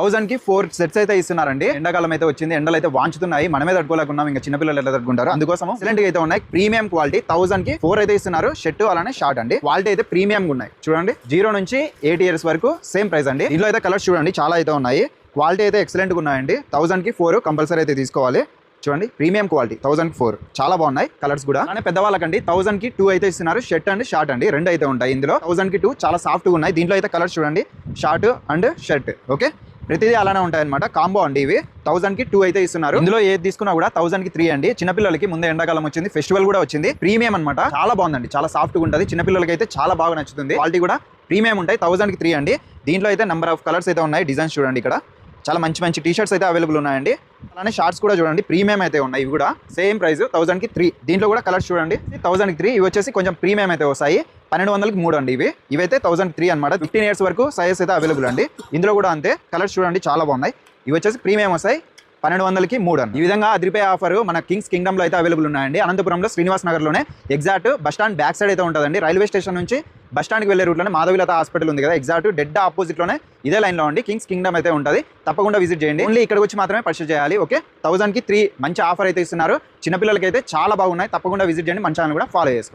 1000 కి 4 సెట్స్ అయితే ఇస్తున్నారండి. ఎండాకాలం అయితే వచ్చింది, ఎండలు అయితే వాంచుతున్నాయి, మనమే తట్టుకోలేకున్నాం, ఇంకా చిన్నపిల్లలు ఎలా తట్టుకుంటారు. అందుకోసం ఎక్సలెంట్ గా అయితే ఉన్నాయి. ప్రీమియం క్వాలిటీ 1000 కి 4 అయితే ఇస్తున్నారు. షర్ట్ అలానే షార్ట్ అండి. క్వాలిటీ అయితే ప్రీమియం ఉన్నాయి. చూడండి 0 నుంచి 8 ఇయర్స్ వరకు సేమ్ ప్రైస్ అండి. దీంట్లో అయితే కలర్స్ చూడండి చాలా అయితే ఉన్నాయి. క్వాలిటీ అయితే ఎక్సలెంట్ గా ఉన్నాయండి. 1000 కి 4 కంపల్సరీ అయితే తీసుకోవాలి. చూడండి ప్రీమియం క్వాలిటీ 1000 కి 4 చాలా బాగున్నాయి. కలర్స్ కూడా అలానే పెద్దవాళ్ళకండి 1000 కి 2 అయితే ఇస్తున్నారు. షర్ట్ అండ్ షార్ట్ అండి, రెండు అయితే ఉంటాయి ఇందులో. 1000 కి 2 చాలా సాఫ్ట్ గా ఉన్నాయి. దీంట్లో అయితే కలర్స్ చూడండి షార్ట్ అండ్ షర్ట్. ఓకే, ప్రతిదీ అలానే ఉంటాయి అనమాట. కాంబో అండి ఇవి. 1000 కి 2 అయితే ఇస్తున్నారు. ఇందులో ఏది తీసుకున్నా కూడా 1000 కి 3 అండి. చిన్నపిల్లలకి ముందే ఎండాకాలం వచ్చింది, ఫెస్టివల్ కూడా వచ్చింది. ప్రీమియం అనమాట, చాలా బాగుందండి, చాలా సాఫ్ట్ గా ఉంటుంది. చిన్నపిల్లలకి అయితే చాలా బాగా నచ్చుతుంది. క్వాలిటీ కూడా ప్రీమియం ఉంటాయి. 1000 కి 3 అండి. దీంట్లో అయితే నెంబర్ ఆఫ్ కలర్స్ అయితే ఉన్నాయి. డిజైన్స్ చూడండి, ఇక్కడ చాలా మంచి మంచి టీ షర్ట్స్ అయితే అవైలబుల్ ఉన్నాయండి. అలానే షార్ట్స్ కూడా చూడండి ప్రీమియం అయితే ఉన్నాయి. ఇవి కూడా సేమ్ ప్రైస్ 1000 కి 3. దీంట్లో కూడా కలర్స్ చూడండి 1000 కి 3. ఇవి వచ్చేసి కొంచెం ప్రీమియం అయితే వస్తాయి. 1200 కి 3 అండి ఇవి. ఇవైతే 1000 కి 3 అనమాట. 15 ఇయర్స్ వరకు సైజెస్ అయితే అవైలబుల్ అండి. ఇందులో కూడా అంతే. కలర్స్ చూడండి చాలా బాగున్నాయి. ఇవి వచ్చేసి ప్రీమియం వస్తాయి. 1200 కి 3 అండి. ఈ విధంగా అదిరిపోయే ఆఫర్ మన కింగ్స్ కింగ్డమ్ లో అయితే అవైలబుల్ ఉన్నాయండి. అనంతపురంలో శ్రీనివాస్ నగర్ లోనే exact bus stand back side అయితే ఉంటుందండి. రైల్వే స్టేషన్ నుంచి బస్ స్టాండ్ కి వెళ్ళే రూట్ లోనే మాధవిలత హాస్పిటల్ ఉంది కదా, ఎగ్జాక్ట్ డెడ్ ఆపోజిట్ లోనే ఇదే లైన్ లో ఉండి కింగ్స్ కింగ్డమ్ అయితే ఉంటుంది. తప్పకుండా విజిట్ చేయండి. ఓన్లీ ఇక్కడికి వచ్చి మాత్రమే పర్చేస్ చేయాలి. ఓకే, 1000 కి 3 మంచి ఆఫర్ అయితే ఇస్తున్నారు. చిన్నపిల్లలకి అయితే చాలా బాగున్నాయి. తప్పకుండా విజిట్ చేయండి. మన ఛానల్ కూడా ఫాలో చేసుకోండి.